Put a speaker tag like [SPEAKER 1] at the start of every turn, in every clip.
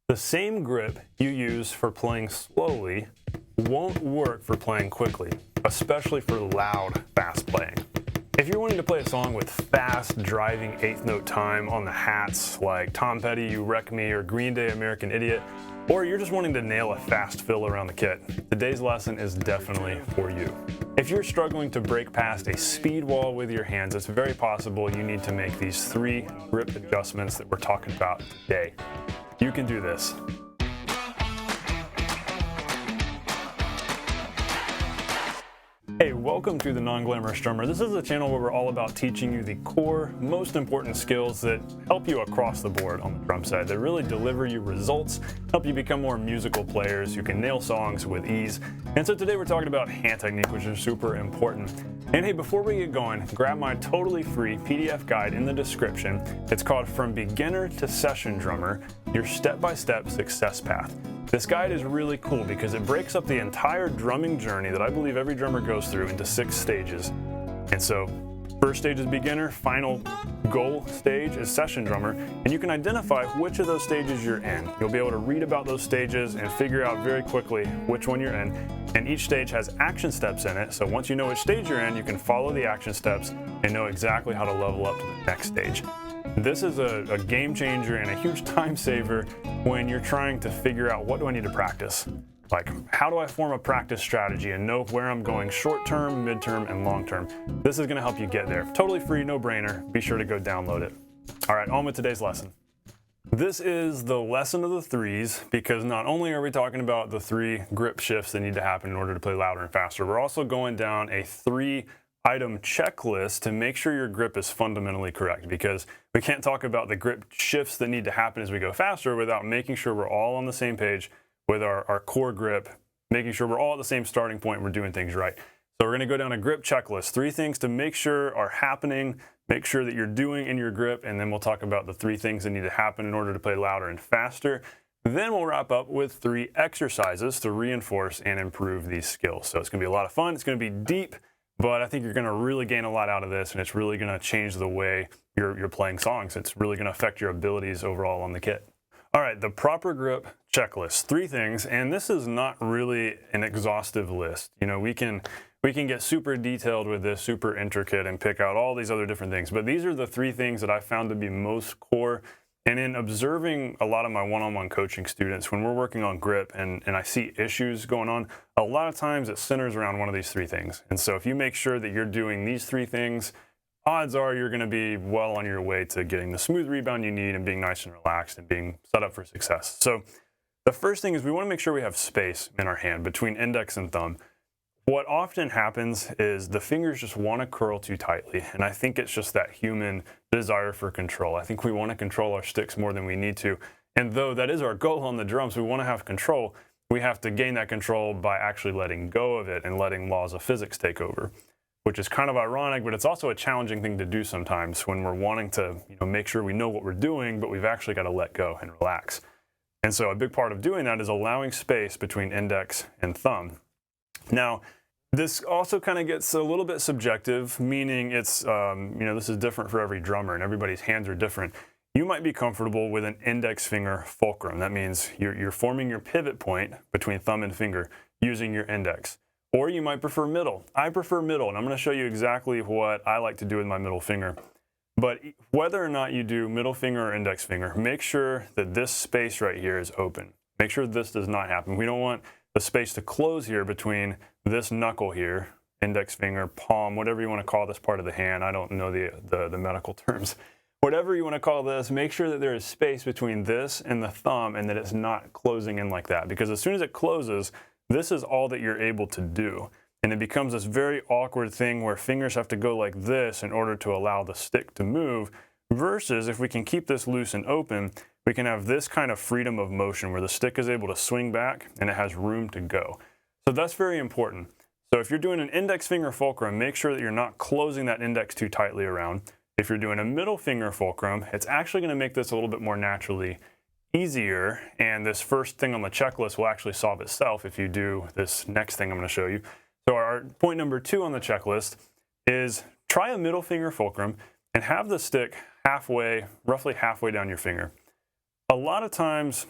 [SPEAKER 1] The same grip you use for playing slowly won't work for playing quickly, especially for loud, fast playing. If you're wanting to play a song with fast, driving eighth note time on the hats like Tom Petty, You Wreck Me, or Green Day, American Idiot, or you're just wanting to nail a fast fill around the kit, today's lesson is definitely for you. If you're struggling to break past a speed wall with your hands, it's very possible you need to make these 3 grip adjustments that we're talking about today. You can do this. Hey, welcome to The Non-Glamorous Drummer. This is a channel where we're all about teaching you the core, most important skills that help you across the board on the drum set, that really deliver you results, help you become more musical players. You can nail songs with ease. And so today we're talking about hand technique, which is super important. And hey, before we get going, grab my totally free PDF guide in the description. It's called From Beginner to Session Drummer, Your Step-by-Step Success Path. This guide is really cool because it breaks up the entire drumming journey that I believe every drummer goes through into 6 stages. And so, first stage is beginner, final goal stage is session drummer, and you can identify which of those stages you're in. You'll be able to read about those stages and figure out very quickly which one you're in. And each stage has action steps in it, so once you know which stage you're in, you can follow the action steps and know exactly how to level up to the next stage. This is a game changer and a huge time saver when you're trying to figure out what do I need to practice. Like, how do I form a practice strategy and know where I'm going short term, midterm, and long term? This is going to help you get there. Totally free, no brainer. Be sure to go download it. All right, on with today's lesson. This is the lesson of the 3s because not only are we talking about the 3 grip shifts that need to happen in order to play louder and faster, we're also going down a 3-item checklist to make sure your grip is fundamentally correct, because we can't talk about the grip shifts that need to happen as we go faster without making sure we're all on the same page with our core grip, making sure we're all at the same starting point and we're doing things right. So we're going to go down a grip checklist, 3 things to make sure are happening, make sure that you're doing in your grip, and then we'll talk about the 3 things that need to happen in order to play louder and faster. Then we'll wrap up with 3 exercises to reinforce and improve these skills. So it's going to be a lot of fun, it's going to be deep, but I think you're going to really gain a lot out of this, and it's really going to change the way you're playing songs. It's really going to affect your abilities overall on the kit. All right, the proper grip checklist, 3 things, and this is not really an exhaustive list. You know, we can get super detailed with this, super intricate, and pick out all these other different things, but these are the 3 things that I found to be most core. And in observing a lot of my one-on-one coaching students, when we're working on grip and I see issues going on, a lot of times it centers around one of these 3 things. And so if you make sure that you're doing these 3 things, odds are you're going to be well on your way to getting the smooth rebound you need and being nice and relaxed and being set up for success. So the first thing is we want to make sure we have space in our hand between index and thumb. What often happens is the fingers just want to curl too tightly, and I think it's just that human desire for control. I think we want to control our sticks more than we need to, and though that is our goal on the drums, we want to have control, we have to gain that control by actually letting go of it and letting laws of physics take over, which is kind of ironic, but it's also a challenging thing to do sometimes when we're wanting to, make sure we know what we're doing, but we've actually got to let go and relax. And so a big part of doing that is allowing space between index and thumb. Now, this also kind of gets a little bit subjective, meaning it's, this is different for every drummer and everybody's hands are different. You might be comfortable with an index finger fulcrum. That means you're forming your pivot point between thumb and finger using your index. Or you might prefer middle. I prefer middle, and I'm going to show you exactly what I like to do with my middle finger. But whether or not you do middle finger or index finger, make sure that this space right here is open. Make sure this does not happen. We don't want the space to close here between this knuckle here, index finger, palm, whatever you want to call this part of the hand. I don't know the medical terms. Whatever you want to call this, make sure that there is space between this and the thumb and that it's not closing in like that. Because as soon as it closes, this is all that you're able to do. And it becomes this very awkward thing where fingers have to go like this in order to allow the stick to move, versus if we can keep this loose and open, we can have this kind of freedom of motion where the stick is able to swing back and it has room to go. So that's very important. So if you're doing an index finger fulcrum, make sure that you're not closing that index too tightly around. If you're doing a middle finger fulcrum, it's actually going to make this a little bit more naturally easier, and this first thing on the checklist will actually solve itself if you do this next thing I'm going to show you. So our point number 2 on the checklist is try a middle finger fulcrum and have the stick roughly halfway down your finger. A lot of times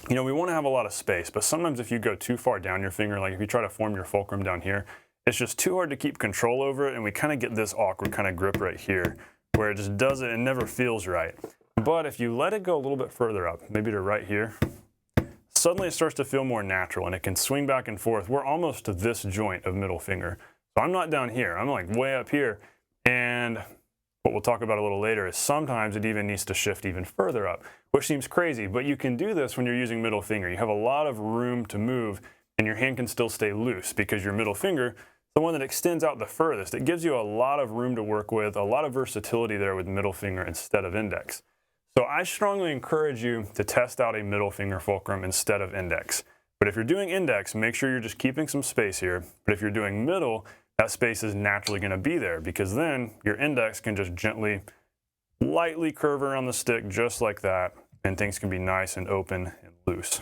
[SPEAKER 1] you know, we want to have a lot of space, but sometimes if you go too far down your finger, like if you try to form your fulcrum down here, it's just too hard to keep control over it, and we kind of get this awkward kind of grip right here where it just does it and never feels right. But if you let it go a little bit further up, maybe to right here, suddenly it starts to feel more natural and it can swing back and forth. We're almost to this joint of middle finger. So I'm not down here, I'm like way up here. And what we'll talk about a little later is sometimes it even needs to shift even further up, which seems crazy, but you can do this when you're using middle finger. You have a lot of room to move and your hand can still stay loose because your middle finger is the one that extends out the furthest. It gives you a lot of room to work with, a lot of versatility there with middle finger instead of index. So I strongly encourage you to test out a middle finger fulcrum instead of index. But if you're doing index, make sure you're just keeping some space here. But if you're doing middle, that space is naturally going to be there because then your index can just gently, lightly curve around the stick just like that, and things can be nice and open and loose.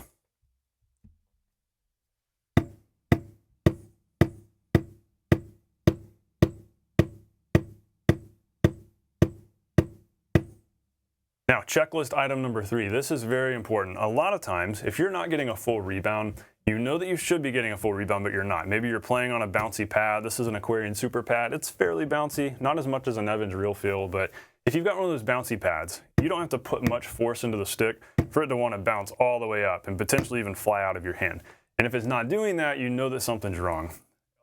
[SPEAKER 1] Now, checklist item number 3. This is very important. A lot of times, if you're not getting a full rebound, you know that you should be getting a full rebound, but you're not. Maybe you're playing on a bouncy pad. This is an Aquarian Super Pad. It's fairly bouncy, not as much as an Evans Real Feel, but if you've got one of those bouncy pads, you don't have to put much force into the stick for it to want to bounce all the way up and potentially even fly out of your hand. And if it's not doing that, you know that something's wrong.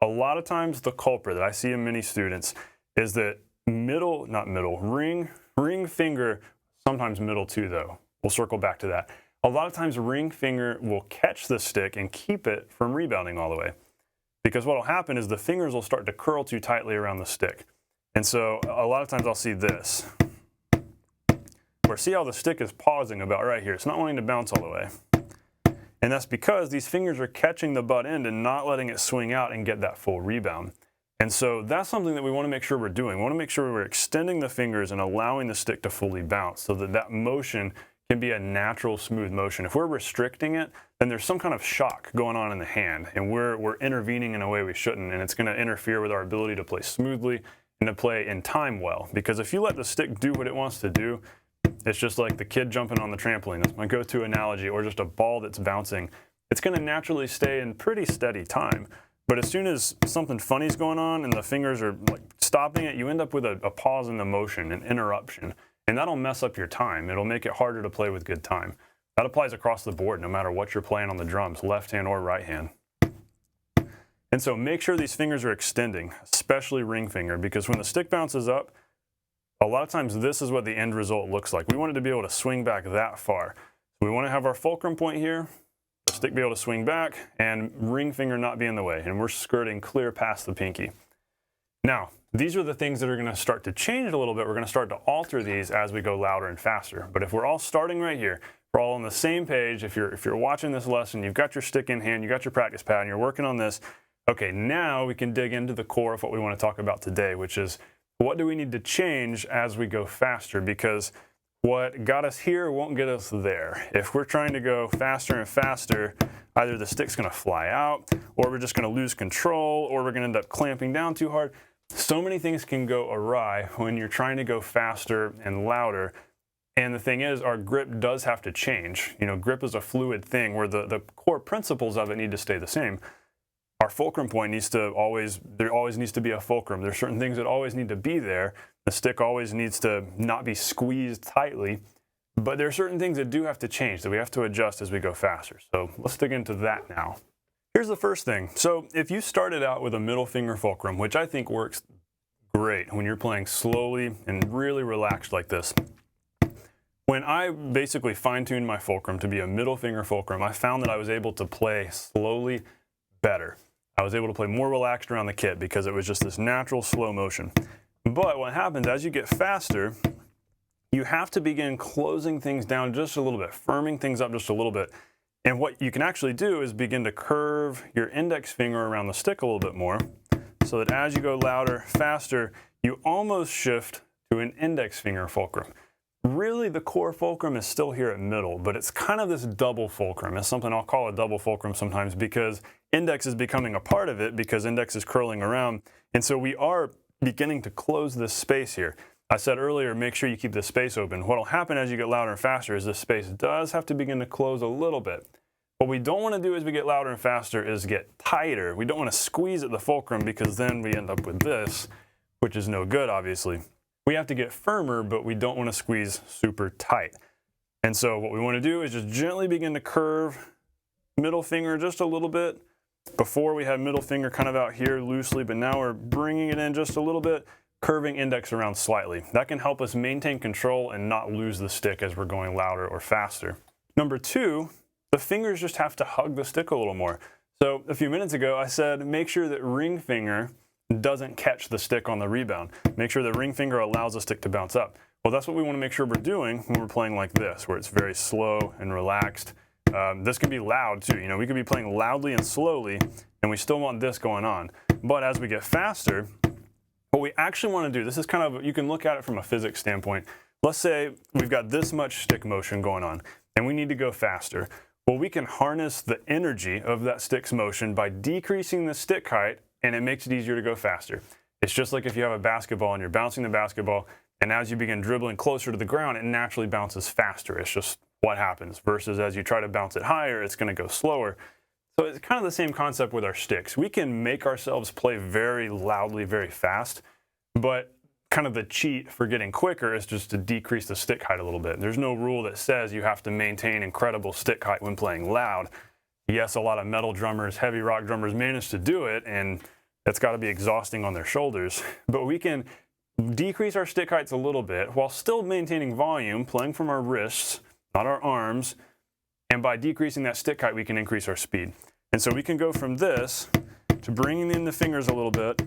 [SPEAKER 1] A lot of times the culprit that I see in many students is that ring finger, sometimes middle too though. We'll circle back to that. A lot of times ring finger will catch the stick and keep it from rebounding all the way. Because what will happen is the fingers will start to curl too tightly around the stick. And so a lot of times I'll see this, where see how the stick is pausing about right here. It's not wanting to bounce all the way. And that's because these fingers are catching the butt end and not letting it swing out and get that full rebound. And so that's something that we want to make sure we're doing. We want to make sure we're extending the fingers and allowing the stick to fully bounce so that that motion can be a natural, smooth motion. If we're restricting it, then there's some kind of shock going on in the hand, and we're intervening in a way we shouldn't, and it's going to interfere with our ability to play smoothly and to play in time well. Because if you let the stick do what it wants to do, it's just like the kid jumping on the trampoline. That's my go-to analogy, or just a ball that's bouncing. It's going to naturally stay in pretty steady time. But as soon as something funny is going on and the fingers are like stopping it, you end up with a pause in the motion, an interruption. And that'll mess up your time. It'll make it harder to play with good time. That applies across the board, no matter what you're playing on the drums, left hand or right hand. And so make sure these fingers are extending, especially ring finger, because when the stick bounces up, a lot of times this is what the end result looks like. We want it to be able to swing back that far. We want to have our fulcrum point here, the stick be able to swing back, and ring finger not be in the way, and we're skirting clear past the pinky. Now, these are the things that are going to start to change a little bit. We're going to start to alter these as we go louder and faster. But if we're all starting right here, we're all on the same page. If you're watching this lesson, you've got your stick in hand, you got your practice pad, and you're working on this. Okay, now we can dig into the core of what we want to talk about today, which is what do we need to change as we go faster? Because what got us here won't get us there. If we're trying to go faster and faster, either the stick's going to fly out, or we're just going to lose control, or we're going to end up clamping down too hard. So many things can go awry when you're trying to go faster and louder. And the thing is, our grip does have to change. You know, grip is a fluid thing where the core principles of it need to stay the same. Our fulcrum point needs to there always needs to be a fulcrum. There's certain things that always need to be there. The stick always needs to not be squeezed tightly. But there are certain things that do have to change, that we have to adjust as we go faster. So let's dig into that now. Here's the first thing. So if you started out with a middle finger fulcrum, which I think works great when you're playing slowly and really relaxed like this. When I basically fine-tuned my fulcrum to be a middle finger fulcrum, I found that I was able to play slowly better. I was able to play more relaxed around the kit because it was just this natural slow motion. But what happens as you get faster, you have to begin closing things down just a little bit, firming things up just a little bit. And what you can actually do is begin to curve your index finger around the stick a little bit more so that as you go louder, faster, you almost shift to an index finger fulcrum. Really, the core fulcrum is still here at middle, but it's kind of this double fulcrum. It's something I'll call a double fulcrum sometimes because index is becoming a part of it because index is curling around. And so we are beginning to close this space here. I said earlier, make sure you keep the space open. What'll happen as you get louder and faster is this space does have to begin to close a little bit. What we don't want to do as we get louder and faster is get tighter. We don't want to squeeze at the fulcrum because then we end up with this, which is no good, obviously. We have to get firmer, but we don't want to squeeze super tight. And so what we want to do is just gently begin to curve middle finger just a little bit. Before we had middle finger kind of out here loosely, but now we're bringing it in just a little bit, curving index around slightly. That can help us maintain control and not lose the stick as we're going louder or faster. Number two, the fingers just have to hug the stick a little more. So a few minutes ago, I said make sure that ring finger doesn't catch the stick on the rebound. Make sure that ring finger allows the stick to bounce up. Well, that's what we want to make sure we're doing when we're playing like this, where it's very slow and relaxed. This can be loud too. We could be playing loudly and slowly, and we still want this going on. But as we get faster, what we actually want to do, this is kind of, you can look at it from a physics standpoint. Let's say we've got this much stick motion going on, and we need to go faster. Well, we can harness the energy of that stick's motion by decreasing the stick height, and it makes it easier to go faster. It's just like if you have a basketball and you're bouncing the basketball, and as you begin dribbling closer to the ground, it naturally bounces faster. It's just what happens, versus as you try to bounce it higher, it's going to go slower. So it's kind of the same concept with our sticks. We can make ourselves play very loudly, very fast, but kind of the cheat for getting quicker is just to decrease the stick height a little bit. There's no rule that says you have to maintain incredible stick height when playing loud. Yes, a lot of metal drummers, heavy rock drummers manage to do it, and it's got to be exhausting on their shoulders. But we can decrease our stick heights a little bit while still maintaining volume, playing from our wrists, not our arms. And by decreasing that stick height, we can increase our speed. And so we can go from this to bringing in the fingers a little bit.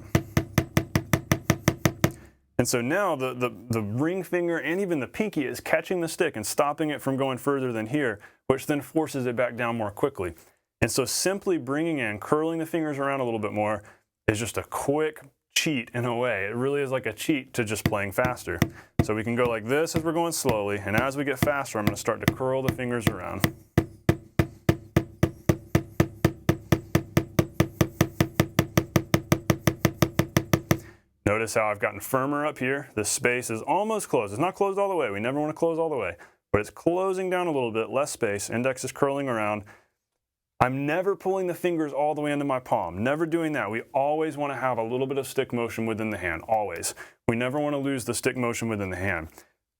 [SPEAKER 1] And so now the ring finger and even the pinky is catching the stick and stopping it from going further than here, which then forces it back down more quickly. And so simply bringing in, curling the fingers around a little bit more is just a quick cheat in a way. It really is like a cheat to just playing faster. So we can go like this as we're going slowly, and as we get faster, I'm going to start to curl the fingers around. Notice how I've gotten firmer up here. This space is almost closed. It's not closed all the way. We never want to close all the way, but it's closing down a little bit, less space. Index is curling around. I'm never pulling the fingers all the way into my palm. Never doing that. We always want to have a little bit of stick motion within the hand, always. We never want to lose the stick motion within the hand.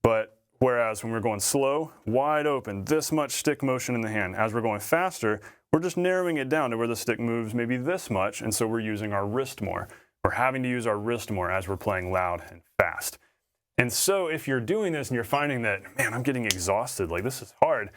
[SPEAKER 1] But whereas when we're going slow, wide open, this much stick motion in the hand. As we're going faster, we're just narrowing it down to where the stick moves maybe this much, and so we're using our wrist more. We're having to use our wrist more as we're playing loud and fast. And so if you're doing this and you're finding that, man, I'm getting exhausted, like this is hard,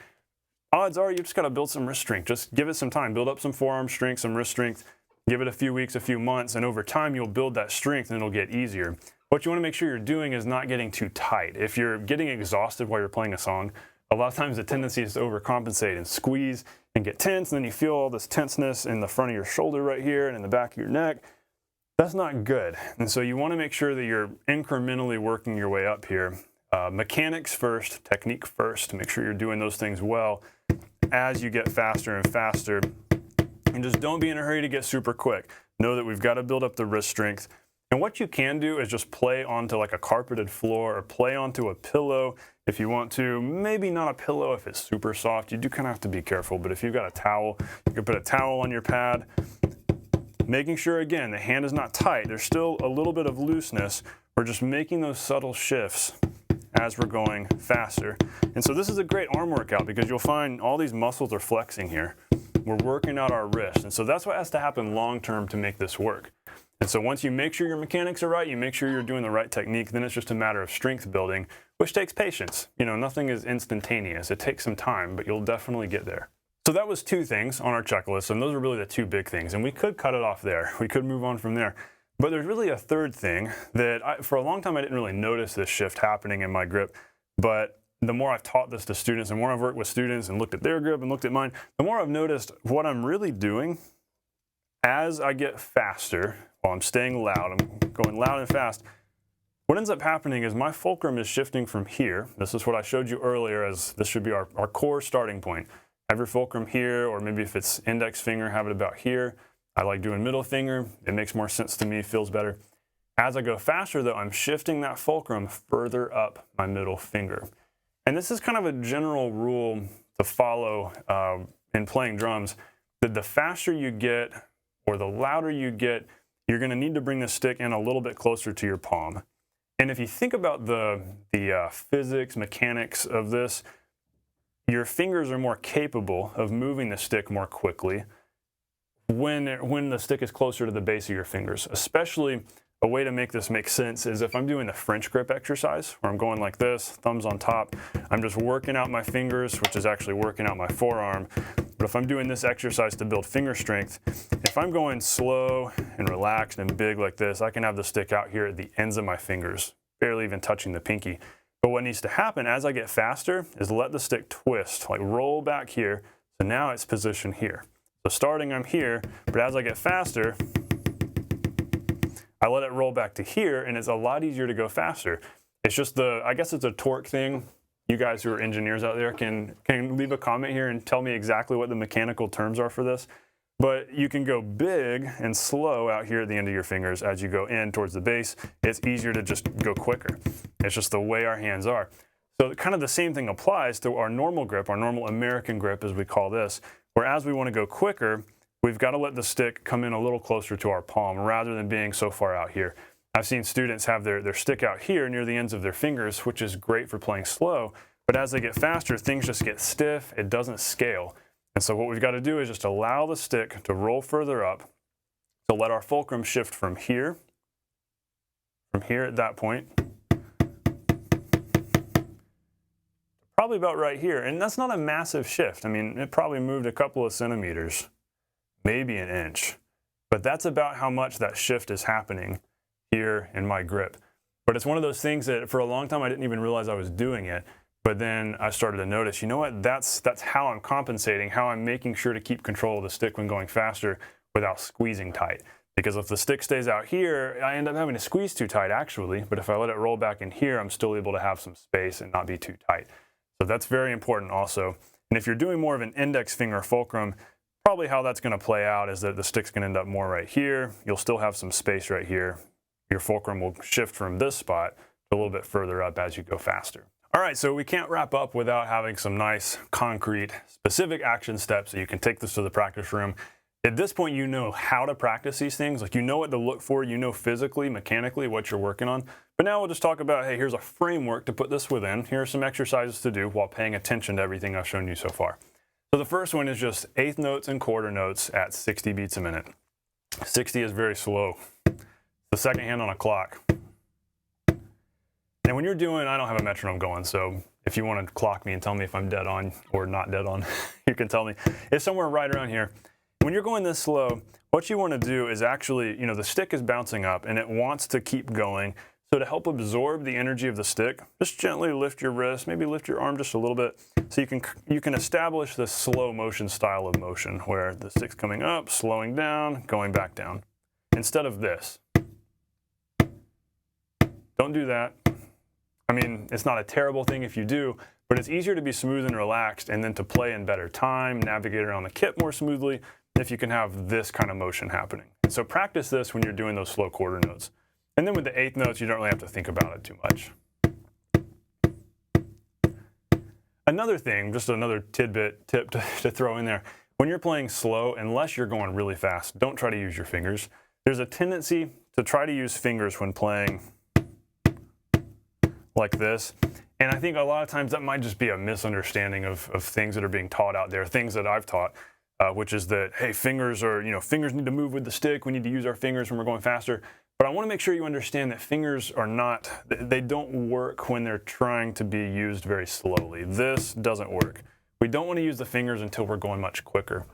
[SPEAKER 1] odds are you just got to build some wrist strength. Just give it some time. Build up some forearm strength, some wrist strength. Give it a few weeks, a few months, and over time you'll build that strength and it'll get easier. What you want to make sure you're doing is not getting too tight. If you're getting exhausted while you're playing a song, a lot of times the tendency is to overcompensate and squeeze and get tense, and then you feel all this tenseness in the front of your shoulder right here and in the back of your neck. That's not good. And so you want to make sure that you're incrementally working your way up here. Mechanics first, technique first, to make sure you're doing those things well as you get faster and faster. And just don't be in a hurry to get super quick. Know that we've got to build up the wrist strength. And what you can do is just play onto like a carpeted floor or play onto a pillow if you want to. Maybe not a pillow if it's super soft. You do kind of have to be careful. But if you've got a towel, you can put a towel on your pad. Making sure, again, the hand is not tight. There's still a little bit of looseness. We're just making those subtle shifts as we're going faster. And so this is a great arm workout because you'll find all these muscles are flexing here. We're working out our wrist. And so that's what has to happen long term to make this work. And so once you make sure your mechanics are right, you make sure you're doing the right technique, then it's just a matter of strength building, which takes patience. Nothing is instantaneous. It takes some time, but you'll definitely get there. So that was two things on our checklist, and those are really the two big things. And we could cut it off there. We could move on from there. But there's really a third thing that for a long time I didn't really notice this shift happening in my grip. But the more I've taught this to students, and the more I've worked with students and looked at their grip and looked at mine, the more I've noticed what I'm really doing as I get faster, while I'm staying loud, I'm going loud and fast, what ends up happening is my fulcrum is shifting from here. This is what I showed you earlier, as this should be our core starting point. Have your fulcrum here, or maybe if it's index finger, have it about here. I like doing middle finger. It makes more sense to me, feels better. As I go faster though, I'm shifting that fulcrum further up my middle finger. And this is kind of a general rule to follow in playing drums, that the faster you get or the louder you get, you're going to need to bring the stick in a little bit closer to your palm. And if you think about the physics, mechanics of this, your fingers are more capable of moving the stick more quickly when the stick is closer to the base of your fingers. Especially, a way to make this make sense is if I'm doing the French grip exercise, where I'm going like this, thumbs on top, I'm just working out my fingers, which is actually working out my forearm. But if I'm doing this exercise to build finger strength, if I'm going slow and relaxed and big like this, I can have the stick out here at the ends of my fingers, barely even touching the pinky. But what needs to happen as I get faster is let the stick twist, like roll back here. So now it's positioned here. So starting I'm here, but as I get faster, I let it roll back to here, and it's a lot easier to go faster. It's just I guess it's a torque thing. You guys who are engineers out there can leave a comment here and tell me exactly what the mechanical terms are for this. But you can go big and slow out here at the end of your fingers as you go in towards the base. It's easier to just go quicker. It's just the way our hands are. So kind of the same thing applies to our normal grip, our normal American grip as we call this, where as we want to go quicker, we've got to let the stick come in a little closer to our palm rather than being so far out here. I've seen students have their stick out here near the ends of their fingers, which is great for playing slow, but as they get faster, things just get stiff, it doesn't scale. And so what we've got to do is just allow the stick to roll further up, to let our fulcrum shift from here at that point, probably about right here. And that's not a massive shift. I mean, it probably moved a couple of centimeters, maybe an inch, but that's about how much that shift is happening here in my grip. But it's one of those things that for a long time I didn't even realize I was doing it, but then I started to notice, you know what, that's how I'm compensating, how I'm making sure to keep control of the stick when going faster without squeezing tight. Because if the stick stays out here, I end up having to squeeze too tight actually, but if I let it roll back in here, I'm still able to have some space and not be too tight. So that's very important also. And if you're doing more of an index finger fulcrum, probably how that's going to play out is that the stick's going to end up more right here. You'll still have some space right here. Your fulcrum will shift from this spot to a little bit further up as you go faster. All right, so we can't wrap up without having some nice, concrete, specific action steps so you can take this to the practice room. At this point, you know how to practice these things. Like, you know what to look for. You know physically, mechanically what you're working on. But now we'll just talk about, hey, here's a framework to put this within. Here are some exercises to do while paying attention to everything I've shown you so far. So the first one is just eighth notes and quarter notes at 60 beats a minute. 60 is very slow. The second hand on a clock. And when you're doing, I don't have a metronome going, so if you want to clock me and tell me if I'm dead on or not dead on, you can tell me. It's somewhere right around here. When you're going this slow, what you want to do is actually, the stick is bouncing up and it wants to keep going. So to help absorb the energy of the stick, just gently lift your wrist, maybe lift your arm just a little bit, so you can establish this slow motion style of motion where the stick's coming up, slowing down, going back down, instead of this. Don't do that. I mean, it's not a terrible thing if you do, but it's easier to be smooth and relaxed and then to play in better time, navigate around the kit more smoothly if you can have this kind of motion happening. So practice this when you're doing those slow quarter notes. And then with the eighth notes, you don't really have to think about it too much. Another thing, just another tip to throw in there, when you're playing slow, unless you're going really fast, don't try to use your fingers. There's a tendency to try to use fingers when playing like this. And I think a lot of times that might just be a misunderstanding of things that are being taught out there, things that I've taught, which is that, hey, fingers need to move with the stick. We need to use our fingers when we're going faster. But I want to make sure you understand that fingers they don't work when they're trying to be used very slowly. This doesn't work. We don't want to use the fingers until we're going much quicker.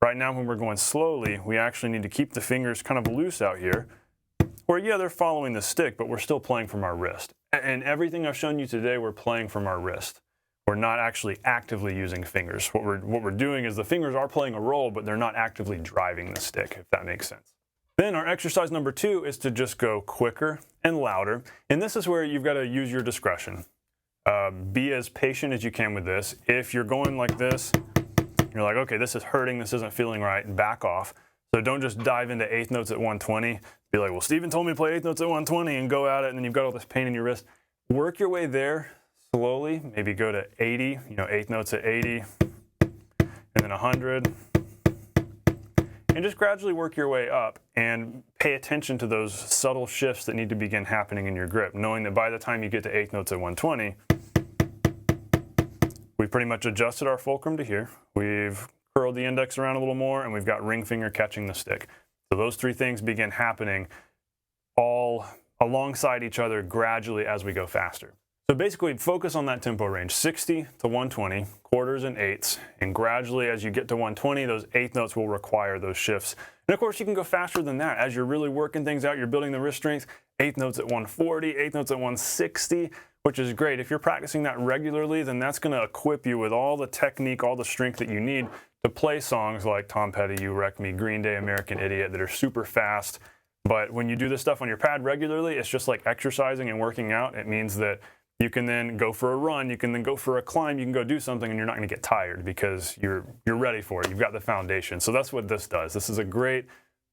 [SPEAKER 1] Right now, when we're going slowly, we actually need to keep the fingers kind of loose out here, where, yeah, they're following the stick, but we're still playing from our wrist. And everything I've shown you today, we're playing from our wrist. We're not actually actively using fingers. What we're doing is the fingers are playing a role, but they're not actively driving the stick, if that makes sense. Then our exercise number 2 is to just go quicker and louder. And this is where you've got to use your discretion. Be as patient as you can with this. If you're going like this, you're like, okay, this is hurting, this isn't feeling right, back off. So don't just dive into eighth notes at 120. Be like, well, Steven told me to play eighth notes at 120 and go at it, and then you've got all this pain in your wrist. Work your way there slowly. Maybe go to 80, eighth notes at 80, and then 100. And just gradually work your way up and pay attention to those subtle shifts that need to begin happening in your grip, knowing that by the time you get to eighth notes at 120, we've pretty much adjusted our fulcrum to here. We've curled the index around a little more, and we've got ring finger catching the stick. So those three things begin happening all alongside each other gradually as we go faster. So basically, focus on that tempo range, 60 to 120, quarters and eighths, and gradually as you get to 120, those eighth notes will require those shifts. And of course, you can go faster than that. As you're really working things out, you're building the wrist strength, eighth notes at 140, eighth notes at 160, which is great. If you're practicing that regularly, then that's going to equip you with all the technique, all the strength that you need to play songs like Tom Petty, You Wreck Me, Green Day, American Idiot, that are super fast. But when you do this stuff on your pad regularly, it's just like exercising and working out. It means that you can then go for a run, you can then go for a climb, you can go do something, and you're not going to get tired because you're ready for it. You've got the foundation. So that's what this does. This is a great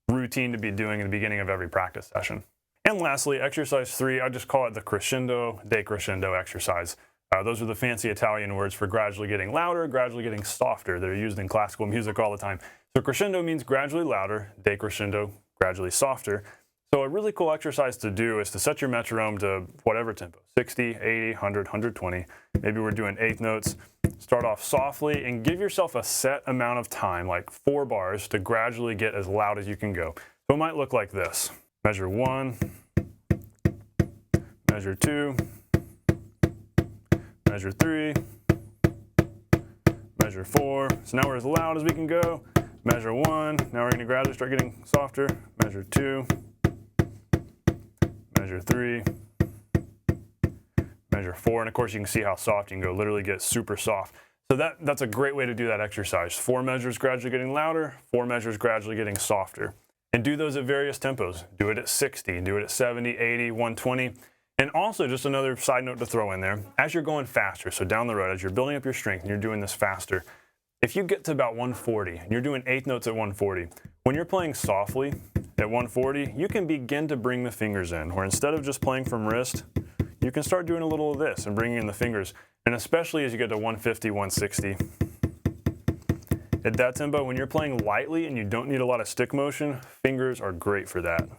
[SPEAKER 1] routine to be doing at the beginning of every practice session. And lastly, exercise 3, I just call it the crescendo, decrescendo exercise. Those are the fancy Italian words for gradually getting louder, gradually getting softer. They're used in classical music all the time. So crescendo means gradually louder, decrescendo, gradually softer. So a really cool exercise to do is to set your metronome to whatever tempo, 60, 80, 100, 120. Maybe we're doing eighth notes. Start off softly and give yourself a set amount of time, like 4 bars, to gradually get as loud as you can go. So it might look like this. Measure 1, measure 2, measure 3, measure 4. So now we're as loud as we can go. Measure 1, now we're going to gradually start getting softer. Measure 2, measure 3, measure 4, and of course you can see how soft you can go, literally get super soft. So that's a great way to do that exercise. 4 measures gradually getting louder, 4 measures gradually getting softer. And do those at various tempos. Do it at 60, do it at 70, 80, 120. And also, just another side note to throw in there, as you're going faster, so down the road, as you're building up your strength and you're doing this faster, if you get to about 140 and you're doing eighth notes at 140, when you're playing softly at 140, you can begin to bring the fingers in, where instead of just playing from wrist, you can start doing a little of this and bringing in the fingers. And especially as you get to 150, 160, at that tempo, when you're playing lightly and you don't need a lot of stick motion, fingers are great for that.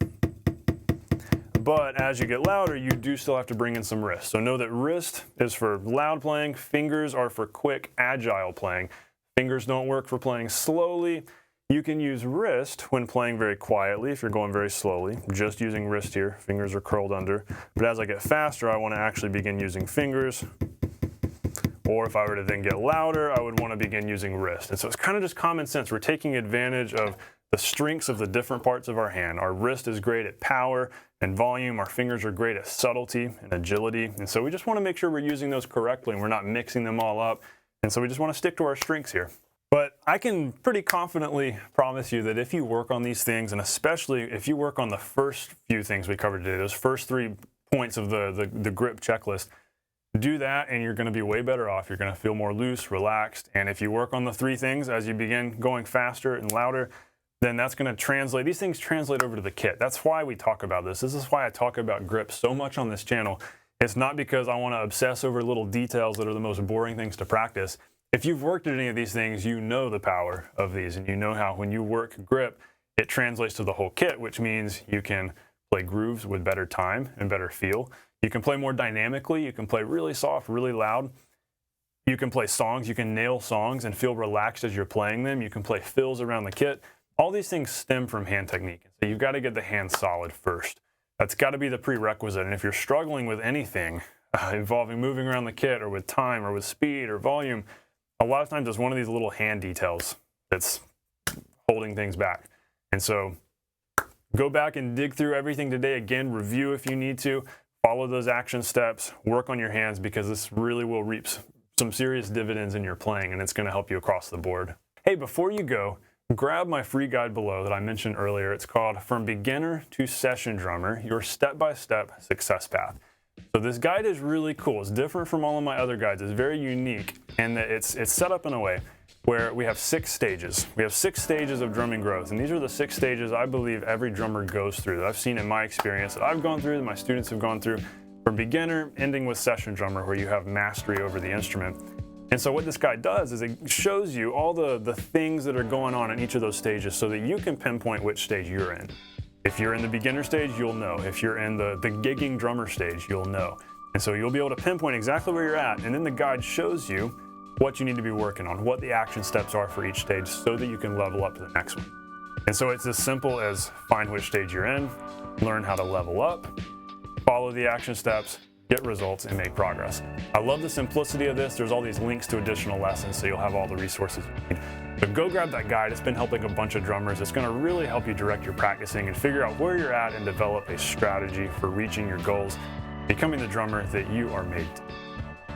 [SPEAKER 1] But as you get louder, you do still have to bring in some wrist. So know that wrist is for loud playing, fingers are for quick, agile playing. Fingers don't work for playing slowly. You can use wrist when playing very quietly if you're going very slowly, just using wrist here. Fingers are curled under. But as I get faster, I want to actually begin using fingers. Or if I were to then get louder, I would want to begin using wrist. And so it's kind of just common sense. We're taking advantage of the strengths of the different parts of our hand. Our wrist is great at power and volume. Our fingers are great at subtlety and agility. And so we just want to make sure we're using those correctly and we're not mixing them all up. And so we just want to stick to our strengths here. But I can pretty confidently promise you that if you work on these things, and especially if you work on the first few things we covered today, those first 3 points of the grip checklist, do that and you're going to be way better off. You're going to feel more loose, relaxed. And if you work on the 3 things as you begin going faster and louder, then that's going to translate. These things translate over to the kit. That's why we talk about this. This is why I talk about grip so much on this channel. It's not because I want to obsess over little details that are the most boring things to practice. If you've worked at any of these things, you know the power of these, and you know how when you work grip, it translates to the whole kit, which means you can play grooves with better time and better feel. You can play more dynamically. You can play really soft, really loud. You can play songs. You can nail songs and feel relaxed as you're playing them. You can play fills around the kit. All these things stem from hand technique. So you've got to get the hand solid first. That's got to be the prerequisite. And if you're struggling with anything involving moving around the kit or with time or with speed or volume, a lot of times it's one of these little hand details that's holding things back. And so go back and dig through everything today. Again, review if you need to. Follow those action steps. Work on your hands because this really will reap some serious dividends in your playing, and it's going to help you across the board. Hey, before you go, grab my free guide below that I mentioned earlier. It's called From Beginner to Session Drummer, Your Step-by-Step Success Path. So this guide is really cool. It's different from all of my other guides. It's very unique in that it's set up in a way where we have 6 stages. We have 6 stages of drumming growth, and these are the 6 stages I believe every drummer goes through that I've seen in my experience, that I've gone through, that my students have gone through, from beginner ending with session drummer, where you have mastery over the instrument. And so what this guide does is it shows you all the things that are going on in each of those stages so that you can pinpoint which stage you're in. If you're in the beginner stage, you'll know. If you're in the gigging drummer stage, you'll know. And so you'll be able to pinpoint exactly where you're at, and then the guide shows you what you need to be working on, what the action steps are for each stage so that you can level up to the next one. And so it's as simple as find which stage you're in, learn how to level up, follow the action steps, get results, and make progress. I love the simplicity of this. There's all these links to additional lessons, so you'll have all the resources you need. So go grab that guide. It's been helping a bunch of drummers. It's gonna really help you direct your practicing and figure out where you're at and develop a strategy for reaching your goals, becoming the drummer that you are made to be.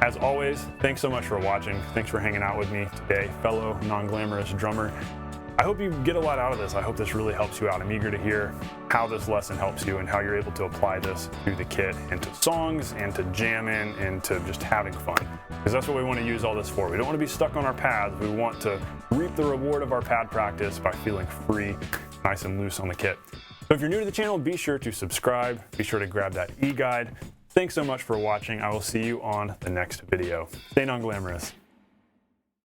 [SPEAKER 1] As always, thanks so much for watching. Thanks for hanging out with me today, fellow non-glamorous drummer. I hope you get a lot out of this. I hope this really helps you out. I'm eager to hear how this lesson helps you and how you're able to apply this to the kit and to songs and to jamming and to just having fun. Because that's what we want to use all this for. We don't want to be stuck on our pads. We want to reap the reward of our pad practice by feeling free, nice and loose on the kit. So if you're new to the channel, be sure to subscribe. Be sure to grab that e-guide. Thanks so much for watching. I will see you on the next video. Stay non-glamorous.